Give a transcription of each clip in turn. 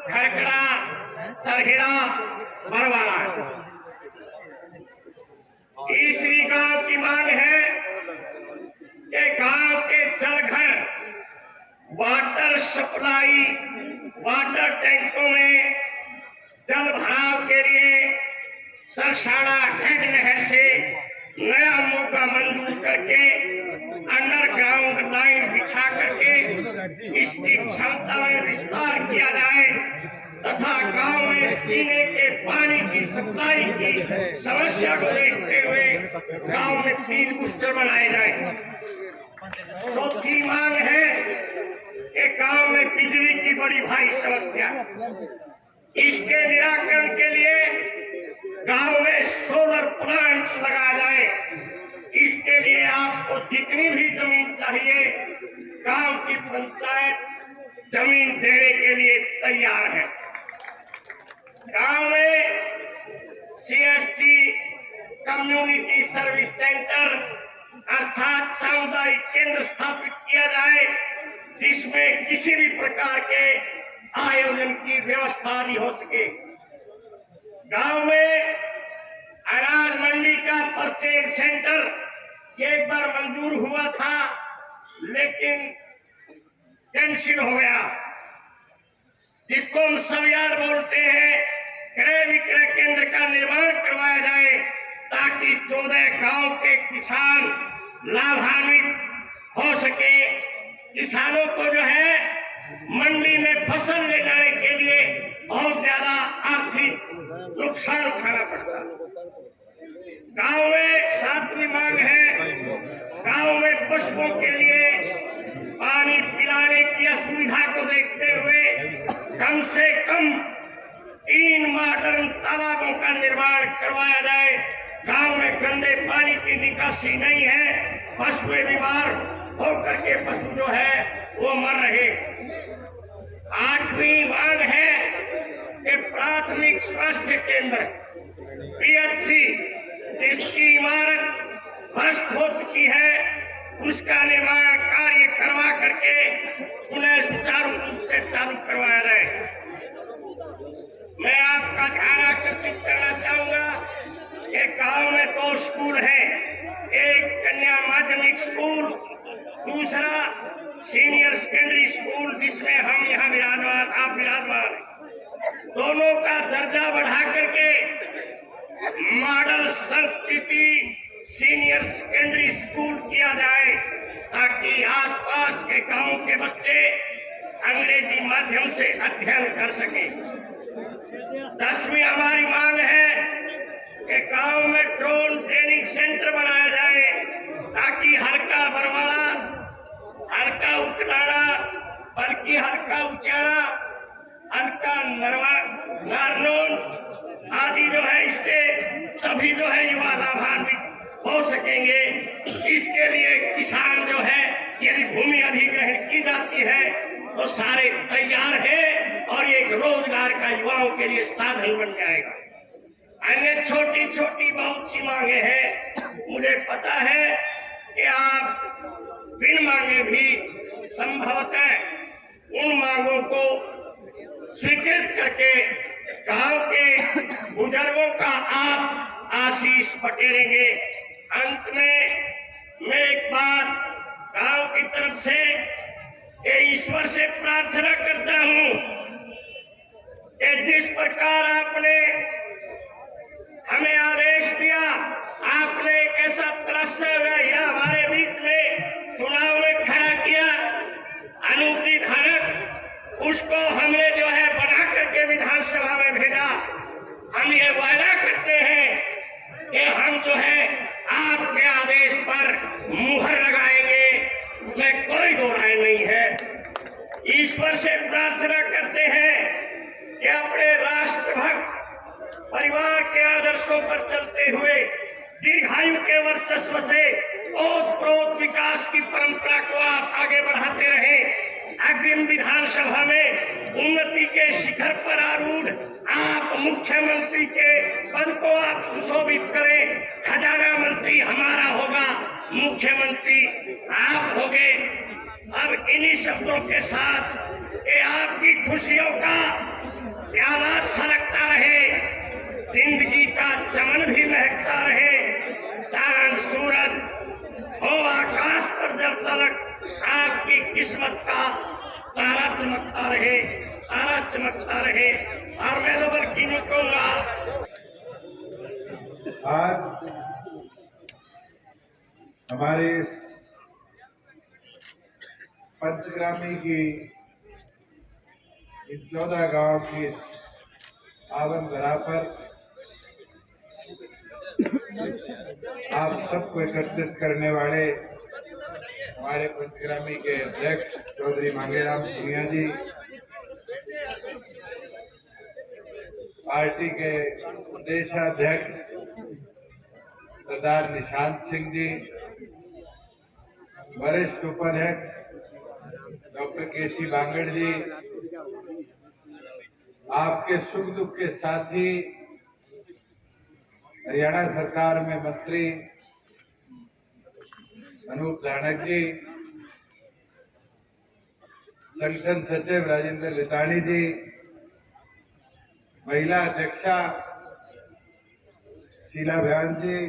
खड़खड़ा, सरखेड़ा, बरवाड़ा। तीसरी गांव की मांग है कि गांव के जलघर, वाटर सप्लाई, वाटर टैंकों में जल भराव के लिए सरसाड़ा ढेग नहर से नया मौका मंजूर करके अंडरग्राउंड लाइन बिछा करके इसकी क्षमता में विस्तार किया जाए तथा गांव में पीने के पानी की सप्लाई की समस्या को देखते हुए गांव में 3 बूस्टर बनाए जाए। चौथी मांग है कि गांव में बिजली की बड़ी भारी समस्या, इसके निराकरण के लिए गांव में सोलर प्लांट लगाया जाए। इसके लिए आपको जितनी भी जमीन चाहिए गांव की पंचायत जमीन देने के लिए तैयार है। गांव में CSC कम्युनिटी सर्विस सेंटर अर्थात सामुदायिक केंद्र स्थापित किया जाए जिसमें किसी भी प्रकार के आयोजन की व्यवस्था नहीं हो सके। गांव में अनाज मंडी का परचेज सेंटर एक बार मंजूर हुआ था लेकिन कैंसिल हो गया, जिसको हम सवियार बोलते हैं। क्रय विक्रय केंद्र का निर्माण करवाया जाए ताकि 14 गांव के किसान लाभान्वित हो सके। किसानों को जो है मंडी में फसल ले जाने के लिए बहुत ज्यादा आर्थिक नुकसान उठाना पड़ता। गांव में 7वीं मांग है, गांव में पशुओं के लिए पानी पिलाने की असुविधा को देखते हुए कम से कम 3 मॉडर्न तालाबों का निर्माण करवाया जाए। गांव में गंदे पानी की निकासी नहीं है, पशु बीमार होकर के पशु जो है वो मर रहे। 8वीं मांग है कि प्राथमिक स्वास्थ्य केंद्र PHC जिसकी इमारत ध्वस्त हो चुकी है उसका निर्माण कार्य करवा करके उन्हें सुचारू रूप से चालू करवाया जाए। मैं आपका ध्यान आकर्षित करना चाहूंगा कि गांव में 2 स्कूल हैं, एक कन्या माध्यमिक स्कूल, दूसरा सीनियर सेकेंडरी स्कूल जिसमें हम यहाँ विराजमान, आप विराजमान। दोनों का दर्जा बढ़ा करके मॉडल संस्कृति सीनियर सेकेंडरी स्कूल किया जाए ताकि आसपास के गांव के बच्चे अंग्रेजी माध्यम से अध्ययन कर सके। 10वीं हमारी मांग है कि गांव में ड्रोन ट्रेनिंग सेंटर बनाया जाए ताकि हल्का बरवाड़ा, हल्का उकलाड़ा, बल्कि हल्का उचाड़ा, हल्का नारनौल आदि जो है इससे सभी जो है युवा लाभान्वित हो सकेंगे। इसके लिए किसान जो है यदि भूमि अधिग्रहण की जाती है तो सारे तैयार है और एक रोजगार का युवाओं के लिए साधन बन जाएगा। अन्य छोटी छोटी बहुत सी मांगे हैं। मुझे पता है कि आप बिन मांगे भी संभवतः उन मांगों को स्वीकृत करके गांव के बुजुर्गों का आप आशीष बटेरेंगे। अंत में मैं एक बात गांव की तरफ से ईश्वर से प्रार्थना करता हूं कि जिस प्रकार आपने हमें आदेश दिया, आपने एक ऐसा तरस्या हुआ हीरा हमारे बीच में चुनाव में खड़ा किया, अनुमति धारक, उसको हमने जो है बना करके विधानसभा में भेजा। हम ये वादा करते हैं कि हम जो है आपके आदेश पर मुहर लगाएंगे, उसमें कोई दो राय नहीं है। ईश्वर से प्रार्थना करते हैं कि अपने राष्ट्रभक्त परिवार के आदर्शों पर चलते हुए दीर्घायु के वर्चस्व से ओतप्रोत विकास की परंपरा को आप आगे बढ़ाते रहें। अग्रिम विधानसभा में उन्नति के शिखर पर आरूढ़ आप मुख्यमंत्री के पद को आप सुशोभित करें। खजाना मंत्री हमारा होगा, मुख्यमंत्री आप होंगे। अब इन्हीं शब्दों के साथ कि आपकी खुशियों का जिंदगी का चमन भी महकता रहे, चांद सूरज हो आकाश पर जब तक आपकी किस्मत का तारा चमकता रहे, तारा चमकता रहे। और मैं तो बल्कि नहीं कहूंगा, आज हमारे इस पंचग्रामी की इन 14 गांव की पावन धरा पर आप सबको एकत्रित करने वाले हमारे पंचग्रामी के अध्यक्ष चौधरी मांगेराम पुनिया जी, पार्टी के प्रदेशाध्यक्ष सरदार निशांत सिंह जी, वरिष्ठ उपाध्यक्ष डॉक्टर केसी बांगड़ जी, आपके सुख दुख के साथी हरियाणा सरकार में मंत्री अनूप धानक जी, संगठन सचिव राजेंद्र लितानी जी, महिला अध्यक्षा शीला बयान जी,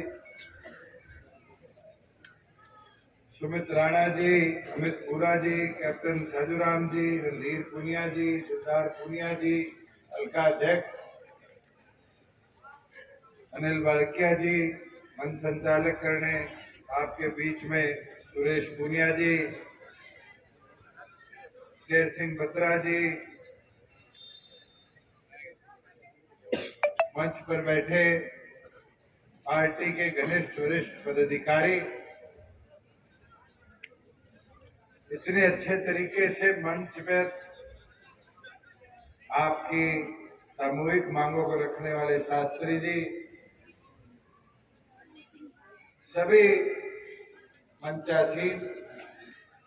सुमित राणा जी, अमित पुरा जी, कैप्टन साजूराम जी, रणधीर पुनिया जी, सिद्धार्थ पुनिया जी, अलका अध्यक्ष अनिल बालकिया जी, मंच संचालक करने आपके बीच में सुरेश पुनिया जी, शेर सिंह बत्रा जी, मंच पर बैठे पार्टी के घनिष्ठ वरिष्ठ पदाधिकारी, इतने अच्छे तरीके से मंच पर आपकी सामूहिक मांगों को रखने वाले शास्त्री जी, सभी मंचासीन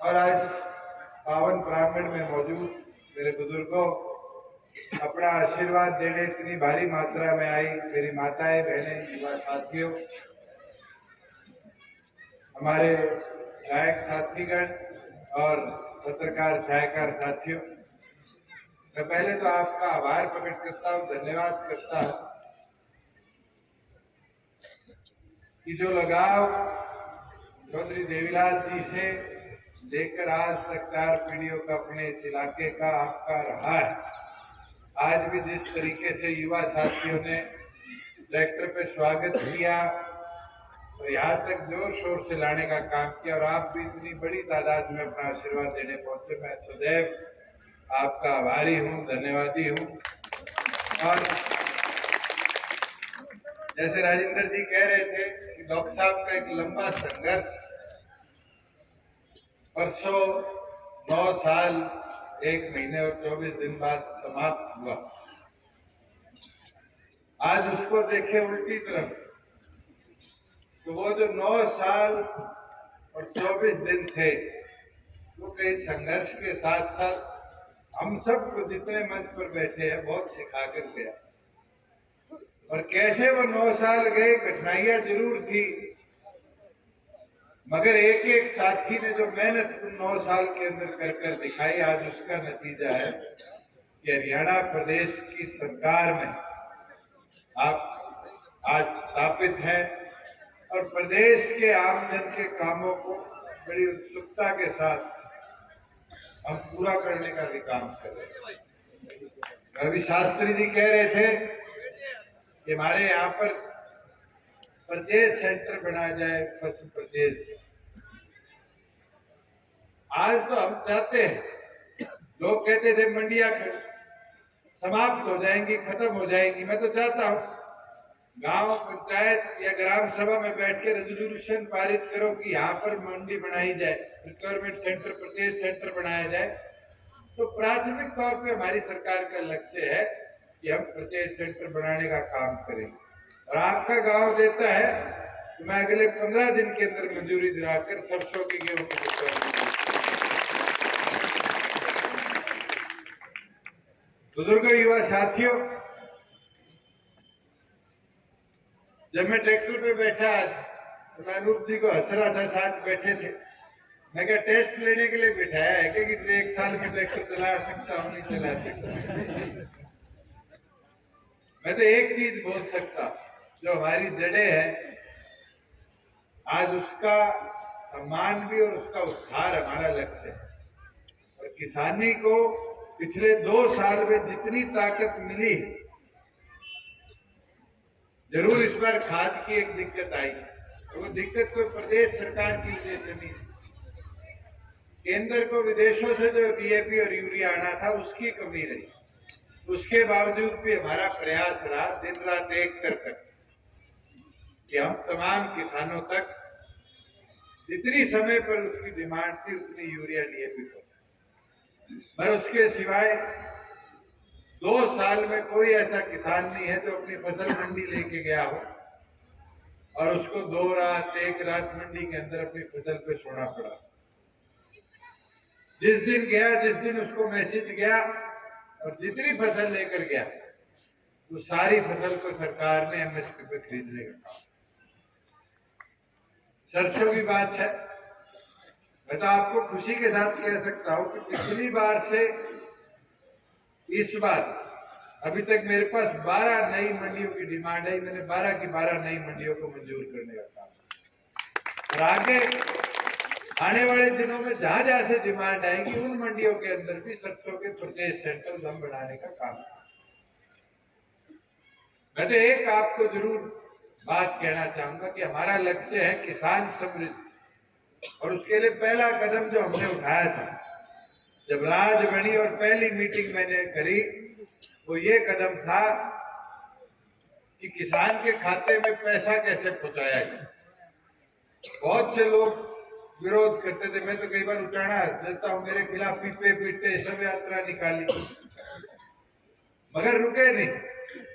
और आज पावन प्रांगण में मौजूद मेरे बुजुर्गों, अपना आशीर्वाद देने इतनी भारी मात्रा में आई मेरी माताएं, बहनें, युवा साथियों, हमारे गायक साथीगण और पत्रकार छायाकार साथियों, मैं पहले तो आपका आभार प्रकट करता हूं, धन्यवाद करता हूं कि जो लगाव चौधरी देवीलाल जी से लेकर आज तक 4 पीढ़ियों का अपने इस इलाके का आपका रहा है। आज भी जिस तरीके से युवा साथियों ने ट्रैक्टर पे स्वागत किया और यहाँ तक जोर शोर से लाने का काम किया, और आप भी इतनी बड़ी तादाद में अपना आशीर्वाद देने पहुंचे, मैं सदैव आपका आभारी हूँ, धन्यवादी हूँ। और जैसे राजेंद्र जी कह रहे थे कि डॉक्टर साहब का एक लंबा संघर्ष परसों 9 साल 1 महीने और 24 दिन बाद समाप्त हुआ। आज उसको देखे उल्टी तरफ, तो वो जो 9 साल और 24 दिन थे, वो कई संघर्ष के साथ साथ हम सबको जितने मंच पर बैठे हैं बहुत सिखा कर गया। और कैसे वो 9 साल गए, कठिनाइयां जरूर थी, मगर एक एक साथी ने जो मेहनत 9 साल के अंदर कर कर दिखाई, आज उसका नतीजा है कि हरियाणा प्रदेश की सरकार में आप आज स्थापित है और प्रदेश के आमजन के कामों को बड़ी उत्सुकता के साथ हम पूरा करने का भी काम कर रहे हैं। अभी शास्त्री जी कह रहे थे कि हमारे यहाँ पर परचेज सेंटर बनाया जाए, फसल परचेज। आज तो हम चाहते हैं, लोग कहते थे मंडियां समाप्त हो जाएंगी, खत्म हो जाएंगी, मैं तो चाहता हूं गांव पंचायत या ग्राम सभा में बैठ के रेजोल्यूशन पारित करो कि यहाँ पर मंडी बनाई जाए, रिक्वायरमेंट सेंटर, परचेज सेंटर बनाया जाए। तो प्राथमिक तौर पे हमारी सरकार का लक्ष्य है कि हम परचेज सेंटर बनाने का काम करें, और आपका गांव देता है तो मैं अगले 15 दिन के अंदर मंजूरी दिलाकर सरसों की गेहूं की बुजुर्गों, युवा साथियों, जब मैं ट्रैक्टर पे बैठा तो मैं अनूप जी को हंस रहा था, साथ बैठे थे। मैं क्या टेस्ट लेने के लिए बिठाया है क्या कि 1 साल में ट्रैक्टर चला सकता हूँ, नहीं चला सकता। मैं तो एक चीज बोल सकता, जो हमारी जड़ें हैं, आज उसका सम्मान भी और उसका उद्धार हमारा लक्ष्य है। और किसानी को पिछले 2 साल में जितनी ताकत मिली, जरूर इस बार खाद की एक दिक्कत आई, तो वो दिक्कत कोई प्रदेश सरकार की वजह से नहीं, केंद्र को विदेशों से जो डीएपी और यूरिया आना था उसकी कमी रही। उसके बावजूद भी हमारा प्रयास रहा दिन रात एक कर कि हम तमाम किसानों तक जितनी समय पर उसकी डिमांड थी उतनी यूरिया डीएपी को। पर उसके सिवाय 2 साल में कोई ऐसा किसान नहीं है जो अपनी फसल मंडी लेके गया हो और उसको 2 रात 1 रात मंडी के अंदर अपनी फसल पे सोना पड़ा। जिस दिन गया, जिस दिन उसको मैसेज गया और जितनी फसल लेकर गया, तो सारी फसल को सरकार ने एमएसपी पे खरीदने का काम। सरसों की बात है, मैं तो आपको खुशी के साथ कह सकता हूं कि पिछली बार से इस बार अभी तक मेरे पास 12 नई मंडियों की डिमांड है। मैंने 12 की 12 नई मंडियों को मंजूर करने का काम। और आगे आने वाले दिनों में जहां जहां से डिमांड आएगी उन मंडियों के अंदर भी सरसों के परचेज सेंटर हम बनाने का काम। मैं तो एक आपको जरूर बात कहना चाहूंगा कि हमारा लक्ष्य है किसान समृद्धि, और उसके लिए पहला कदम जो हमने उठाया था जब राज बनी और पहली मीटिंग मैंने करी, वो ये कदम था कि किसान के खाते में पैसा कैसे पहुंचाया जाए। बहुत से लोग विरोध करते थे, मैं तो कई बार उचाना देता हूं, मेरे खिलाफ पीपे पीटे सब यात्रा निकाली, मगर रुके नहीं।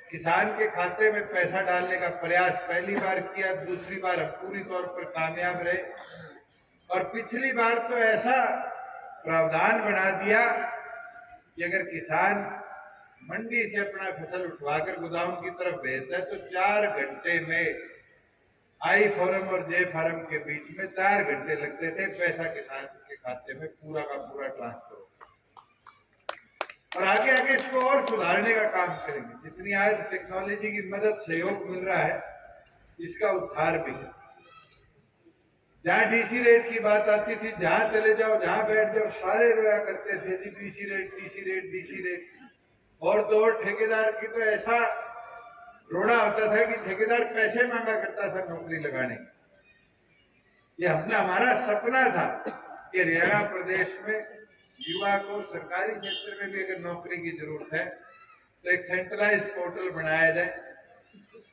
किसान के खाते में पैसा डालने का प्रयास पहली बार किया, दूसरी बार हम पूरी तौर पर कामयाब रहे, और पिछली बार तो ऐसा प्रावधान बना दिया कि अगर किसान मंडी से अपना फसल उठवाकर गोदाम की तरफ भेजता है तो 4 घंटे में आई फॉर्म और जे फॉर्म के बीच में 4 घंटे लगते थे, पैसा किसान के खाते में पूरा का पूरा ट्रांसफर। और आगे आगे इसको और सुधारने का काम करेंगे। जितनी आज टेक्नोलॉजी की मदद सहयोग मिल रहा है, इसका उद्धार भी है। जहां डीसी रेट की बात आती थी, जहां चले जाओ, जहां बैठ जाओ, सारे रोया करते थे जी DC rate, DC rate, DC rate. और तो और ठेकेदार की तो ऐसा रोना होता था कि ठेकेदार पैसे मांगा करता था नौकरी लगाने। ये हमारा सपना था कि हरियाणा प्रदेश में युवा को सरकारी क्षेत्र में भी अगर नौकरी की जरूरत है तो एक सेंट्रलाइज पोर्टल बनाया जाए।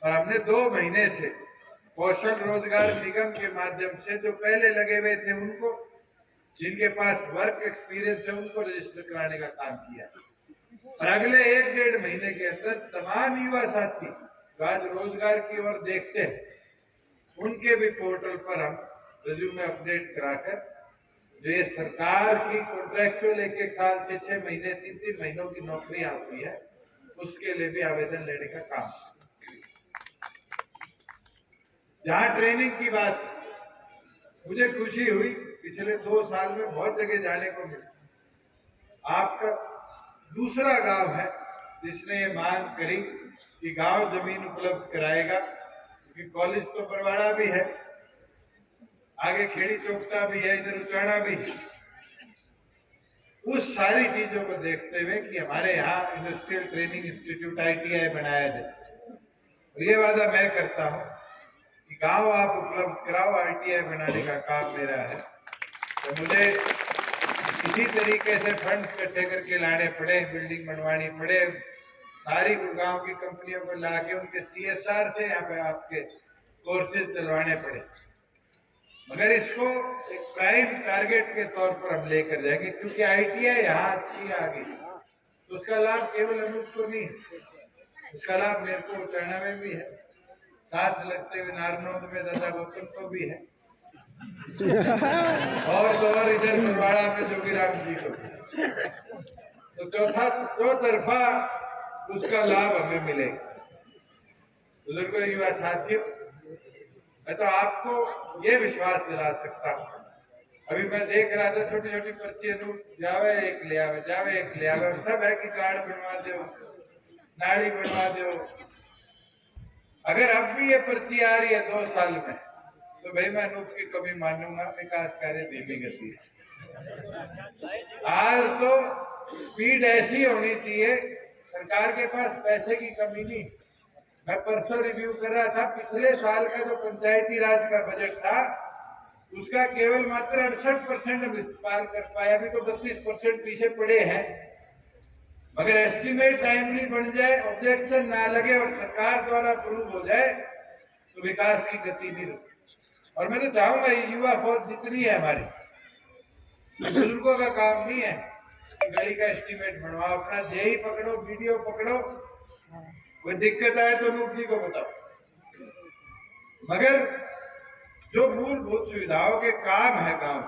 और हमने 2 महीने से कौशल रोजगार निगम के माध्यम से जो पहले लगे हुए थे उनको, जिनके पास वर्क एक्सपीरियंस है, उनको रजिस्टर कराने का काम किया। और अगले 1-1.5 महीने के अंदर तमाम युवा साथी जो आज रोजगार की ओर देखते हैं, उनके भी पोर्टल पर हम रिज्यूमे अपडेट कराकर जो ये सरकार की कॉन्ट्रैक्चुअल 1-1 साल, 6-6 महीने, 3-3 महीनों की नौकरियां होती है, उसके लिए भी आवेदन लेने का काम। जहां ट्रेनिंग की बात, मुझे खुशी हुई पिछले 2 साल में बहुत जगह जाने को मिला। आपका दूसरा गांव है जिसने ये मांग करी कि गांव जमीन उपलब्ध कराएगा, क्योंकि कॉलेज तो बरवाड़ा भी है, आगे खेड़ी चौकटा भी है, इधर उचाना भी है। उस सारी चीजों को देखते हुए कि हमारे यहाँ इंडस्ट्रियल ट्रेनिंग इंस्टीट्यूट ITI बनाया जाए, और ये वादा मैं करता हूँ कि गांव आप उपलब्ध कराओ, ITI बनाने का काम मेरा है। तो मुझे इसी तरीके से फंड इकट्ठे करके लाने पड़े, बिल्डिंग बनवानी पड़े, सारी गांव की कंपनियों को लाके उनके CSR से यहाँ पे आपके कोर्सेज चलवाने पड़े, मगर इसको एक प्राइम टारगेट के तौर पर हम लेकर जाएंगे, क्योंकि ITI यहाँ अच्छी आ गई तो उसका लाभ केवल अनूप को नहीं है, उसका लाभ मेरे को उचाना में भी है, साथ लगते हुए नारनौंद में दादा गौतम को भी है, और तो और इधर बरवाड़ा में जोगीराम जी को। तो चौतरफा उसका लाभ हमें मिलेगा। बुजुर्गों, युवा साथियों, मैं तो आपको ये विश्वास दिला सकता हूँ, अभी मैं देख रहा था छोटी छोटी पर्ची, जावे एक ले आवे, जावे एक ले आवे, सब है कि कार्ड बनवा दो, नाली बनवा दो। अगर अब भी ये पर्ची आ रही है 2 साल में, तो भाई मैं अनूप की कमी मानूंगा, विकास कार्य धीमी गति है। आज तो स्पीड ऐसी होनी चाहिए, सरकार के पास पैसे की कमी नहीं। मैं परसों रिव्यू कर रहा था, पिछले साल का जो पंचायती राज का बजट था उसका केवल मात्र 68% हम इस्तेमाल कर पाए, अभी तो 32% पीछे पड़े हैं। मगर एस्टिमेट टाइमली बन जाए, ऑब्जेक्शन ना लगे और सरकार द्वारा अप्रूव हो जाए तो विकास की गति भी रुके। और मैं तो चाहूंगा ये युवा फौज जितनी है हमारी, बुजुर्गों का काम नहीं है गली का एस्टिमेट बनवाओ, अपना जेई पकड़ो, वीडियो पकड़ो, कोई दिक्कत आए तो अनूप जी को बताओ। मगर जो मूलभूत सुविधाओं के काम है गांव,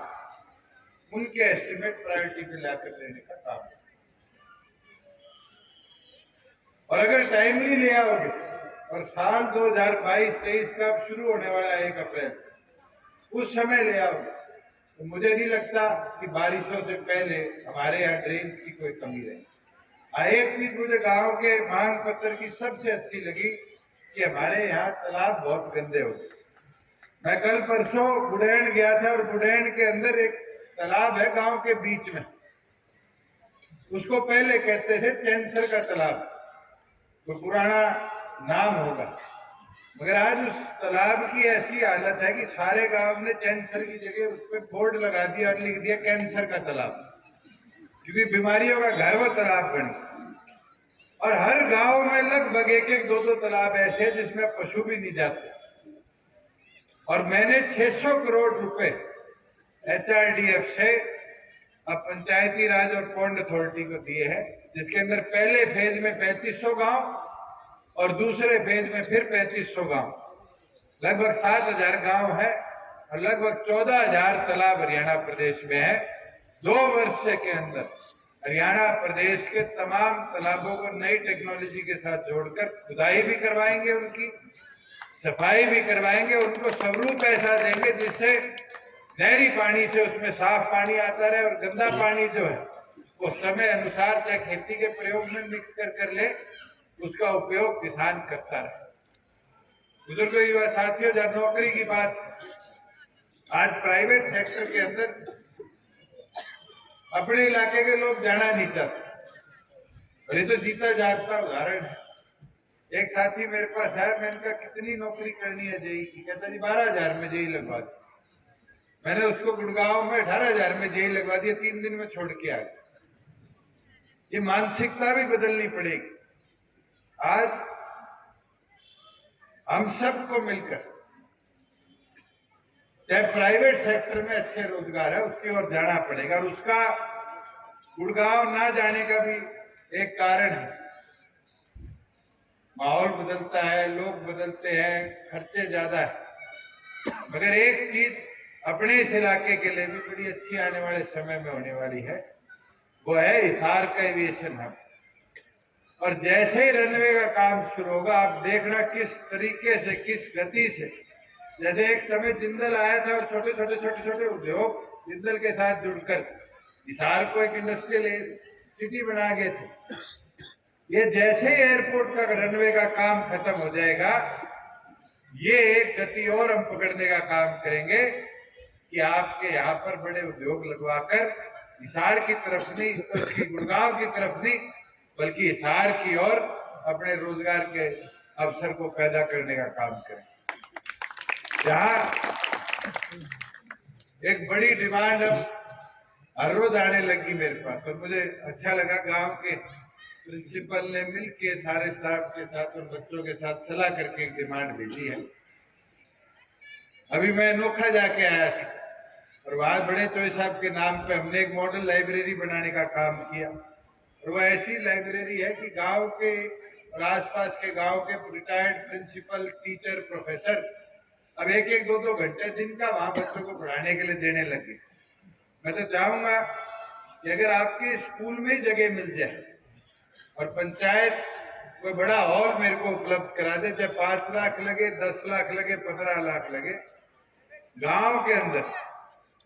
उनके एस्टिमेट प्रायोरिटी पे लाकर देने का काम है। और अगर टाइमली ले आओगे और साल 2022-23 का शुरू होने वाला है 1 अप्रैल, उस समय ले आओगे तो मुझे नहीं लगता कि बारिशों से पहले हमारे यहाँ ड्रेन की कोई कमी रहे। एक चीज मुझे गांव के मांग पत्र की सबसे अच्छी लगी कि हमारे यहाँ तालाब बहुत गंदे हो गए। मैं कल परसों बुढ़ैन गया था और बुढ़ैन के अंदर एक तालाब है गांव के बीच में, उसको पहले कहते थे कैंसर का तालाब, तो पुराना नाम होगा। मगर आज उस तालाब की ऐसी हालत है कि सारे गांव ने कैंसर की जगह उस पर बोर्ड लगा दिया और लिख दिया कैंसर का तालाब, क्योंकि बीमारियों का घर वो तालाब बन गया। और हर गांव में लगभग 1-1, 2-2 तालाब ऐसे हैं जिसमें पशु भी नहीं जाते। और मैंने 600 करोड़ रुपए HRDF से अब पंचायती राज और पौंड अथॉरिटी को दिए हैं, जिसके अंदर पहले फेज में 3500 गांव और दूसरे फेज में फिर 3500 गांव, लगभग 7000 गांव है और लगभग 14000 तालाब हरियाणा प्रदेश में है। 2 वर्ष के अंदर हरियाणा प्रदेश के तमाम तालाबों को नई टेक्नोलॉजी के साथ जोड़कर खुदाई भी करवाएंगे, उनकी सफाई भी करवाएंगे, उनको स्वरूप ऐसा देंगे जिससे नहरी पानी से उसमें साफ पानी आता रहे और गंदा पानी जो है वो समय अनुसार चाहे खेती के प्रयोग में मिक्स कर ले, उसका उपयोग किसान करता रहे। बुजुर्गों, युवा साथियों, जब नौकरी की बात, आज प्राइवेट सेक्टर के अंदर अपने इलाके के लोग जाना नहीं चाहते और ये तो जीता जागता उदाहरण है। एक साथी मेरे पास है, मैंने कहा कितनी नौकरी करनी है जेई की, कहता जी 12,000 में जेई लगवा दी। मैंने उसको गुड़गांव में 18,000 में जेई लगवा दिया, 3 दिन में छोड़ के आ गया। ये मानसिकता भी बदलनी पड़ेगी। आज हम सबको मिलकर, चाहे प्राइवेट सेक्टर में अच्छे रोजगार है उसकी ओर जाना पड़ेगा। और उसका गुड़गांव ना जाने का भी एक कारण है, माहौल बदलता है, लोग बदलते हैं, खर्चे ज्यादा है। मगर एक चीज अपने इस इलाके के लिए भी बड़ी अच्छी आने वाले समय में होने वाली है, वो है हिसार का एविएशन हब। और जैसे ही रनवे का काम शुरू होगा, आप देखना किस तरीके से, किस गति से, जैसे एक समय जिंदल आया था और छोटे छोटे उद्योग जिंदल के साथ जुड़कर हिसार को एक इंडस्ट्रियल सिटी बना गए थे। ये जैसे एयरपोर्ट का रनवे का काम खत्म हो जाएगा, ये एक गति और हम पकड़ने का काम करेंगे कि आपके यहाँ पर बड़े उद्योग लगवाकर हिसार की तरफ नहीं, उसकी गुड़गांव की तरफ नहीं, बल्कि हिसार की ओर अपने रोजगार के अवसर को पैदा करने का काम करें। जहाँ एक बड़ी डिमांड अब हर रोज आने लगी मेरे पास, और मुझे अच्छा लगा, गांव के प्रिंसिपल ने मिलके सारे स्टाफ के साथ और बच्चों के साथ सलाह करके एक डिमांड भेजी है। अभी मैं नोखा जाके आया था और वहां बड़े चोई साहब के नाम पे हमने एक मॉडल लाइब्रेरी बनाने का काम किया। और वो ऐसी लाइब्रेरी है कि गांव के और आसपास के गांव के रिटायर्ड प्रिंसिपल, टीचर, प्रोफेसर अब 1-1, 2-2 घंटे दिन का वहां बच्चों को पढ़ाने के लिए देने लगे। मैं तो चाहूंगा कि अगर आपके स्कूल में ही जगह मिल जाए और पंचायत कोई बड़ा हॉल मेरे को उपलब्ध करा दे, चाहे 5 लाख लगे, 10 लाख लगे, 15 लाख लगे, गांव के अंदर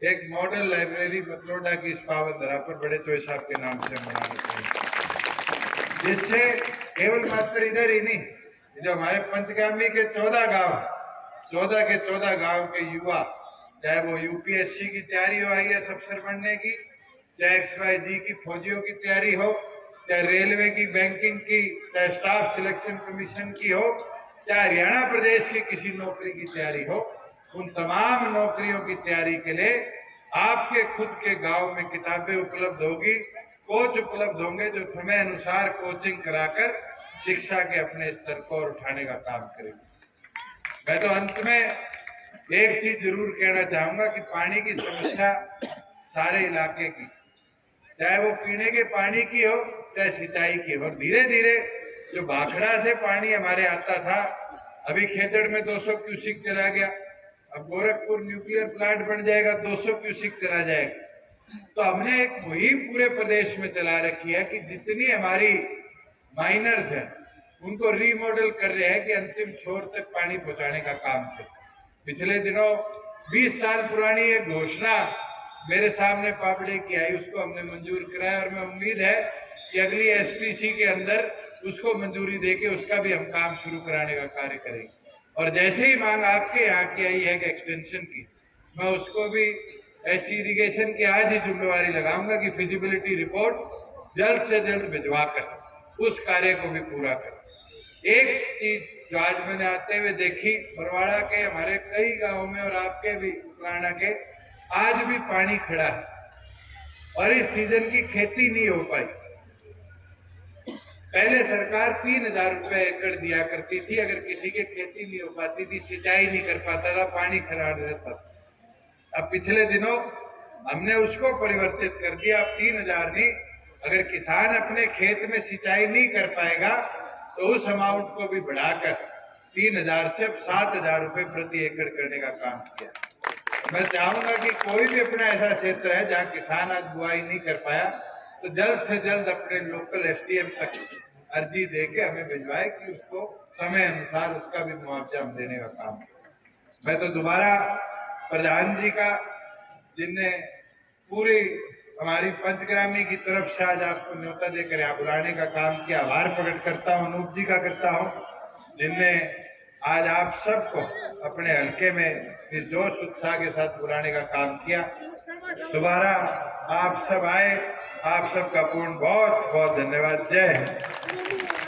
एक मॉडल लाइब्रेरी मतलोडा की इस पावन धरा पर बड़े चोई साहब के नाम से बनानी चाहिए, जिससे केवल मात्र इधर ही नहीं, जो हमारे पंचगामी के 14 गांव, 14 के 14 गांव के युवा, चाहे वो यूपीएससी की तैयारी हो IAS अफसर बनने की, चाहे XYZ की फौजियों की तैयारी हो, चाहे रेलवे की, बैंकिंग की, चाहे स्टाफ सिलेक्शन कमीशन की हो, चाहे हरियाणा प्रदेश की किसी नौकरी की तैयारी हो, उन तमाम नौकरियों की तैयारी के लिए आपके खुद के गांव में किताबें उपलब्ध होगी, कोच उपलब्ध होंगे जो समय अनुसार कोचिंग कराकर शिक्षा के अपने स्तर को और उठाने का काम करेंगे। मैं तो अंत में एक चीज जरूर कहना चाहूंगा कि पानी की समस्या सारे इलाके की, चाहे वो पीने के पानी की हो चाहे सिंचाई की हो, धीरे धीरे जो भाखड़ा से पानी हमारे आता था, अभी खेतड़ में 200 क्यूसिक चला गया, अब गोरखपुर न्यूक्लियर प्लांट बन जाएगा 200 क्यूसिक चला जाएगा। तो हमने एक मुहिम पूरे प्रदेश में चला रखी है कि जितनी हमारी माइनर्स हैं उनको रीमॉडल कर रहे हैं कि अंतिम छोर तक पानी पहुंचाने का काम करें। पिछले दिनों 20 साल पुरानी एक घोषणा मेरे सामने पापड़े की आई, उसको हमने मंजूर कराया और मैं उम्मीद है कि अगली STC के अंदर उसको मंजूरी देके उसका भी हम काम शुरू कराने का कार्य करेंगे। और जैसे ही मांग आपके यहाँ की आई है कि एक्सटेंशन की, मैं उसको भी ऐसी इरिगेशन की आज ही जिम्मेवारी लगाऊंगा कि फिजिबिलिटी रिपोर्ट जल्द से जल्द भिजवा कर उस कार्य को भी पूरा कर। एक चीज जो आज मैंने आते हुए देखी, बरवाड़ा के हमारे कई गांवों में और आपके भी पुराना के, आज भी पानी खड़ा है और इस सीजन की खेती नहीं हो पाई। पहले सरकार 3000 रुपए एकड़ दिया करती थी, अगर किसी की खेती नहीं हो पाती थी, सिंचाई नहीं कर पाता था, पानी खड़ा रहता था। अब पिछले दिनों हमने उसको परिवर्तित कर दिया, अब 3000 नहीं, अगर किसान अपने खेत में सिंचाई नहीं कर पाएगा तो उस अमाउंट को भी बढ़ाकर 3000 से अब 7000 रुपए प्रति एकड़ करने का काम किया। मैं चाहूंगा कि कोई भी अपना ऐसा क्षेत्र है जहां किसान आज बुआई नहीं कर पाया, तो जल्द से जल्द अपने लोकल SDM तक अर्जी देके हमें भिजवाए कि उसको समय अनुसार उसका भी मुआवजा हम देने का काम। मैं तो दोबारा प्रधान जी का, जिनने पूरी हमारी पंचग्रामी की तरफ से आज आपको न्योता देकर यहाँ बुलाने का काम किया, आभार प्रकट करता हूँ। अनूप जी का करता हूँ, जिनने आज आप सबको अपने हल्के में इस जोश उत्साह के साथ बुलाने का काम किया। दोबारा आप सब आए, आप सबका पूर्ण बहुत बहुत धन्यवाद। जय हिंद।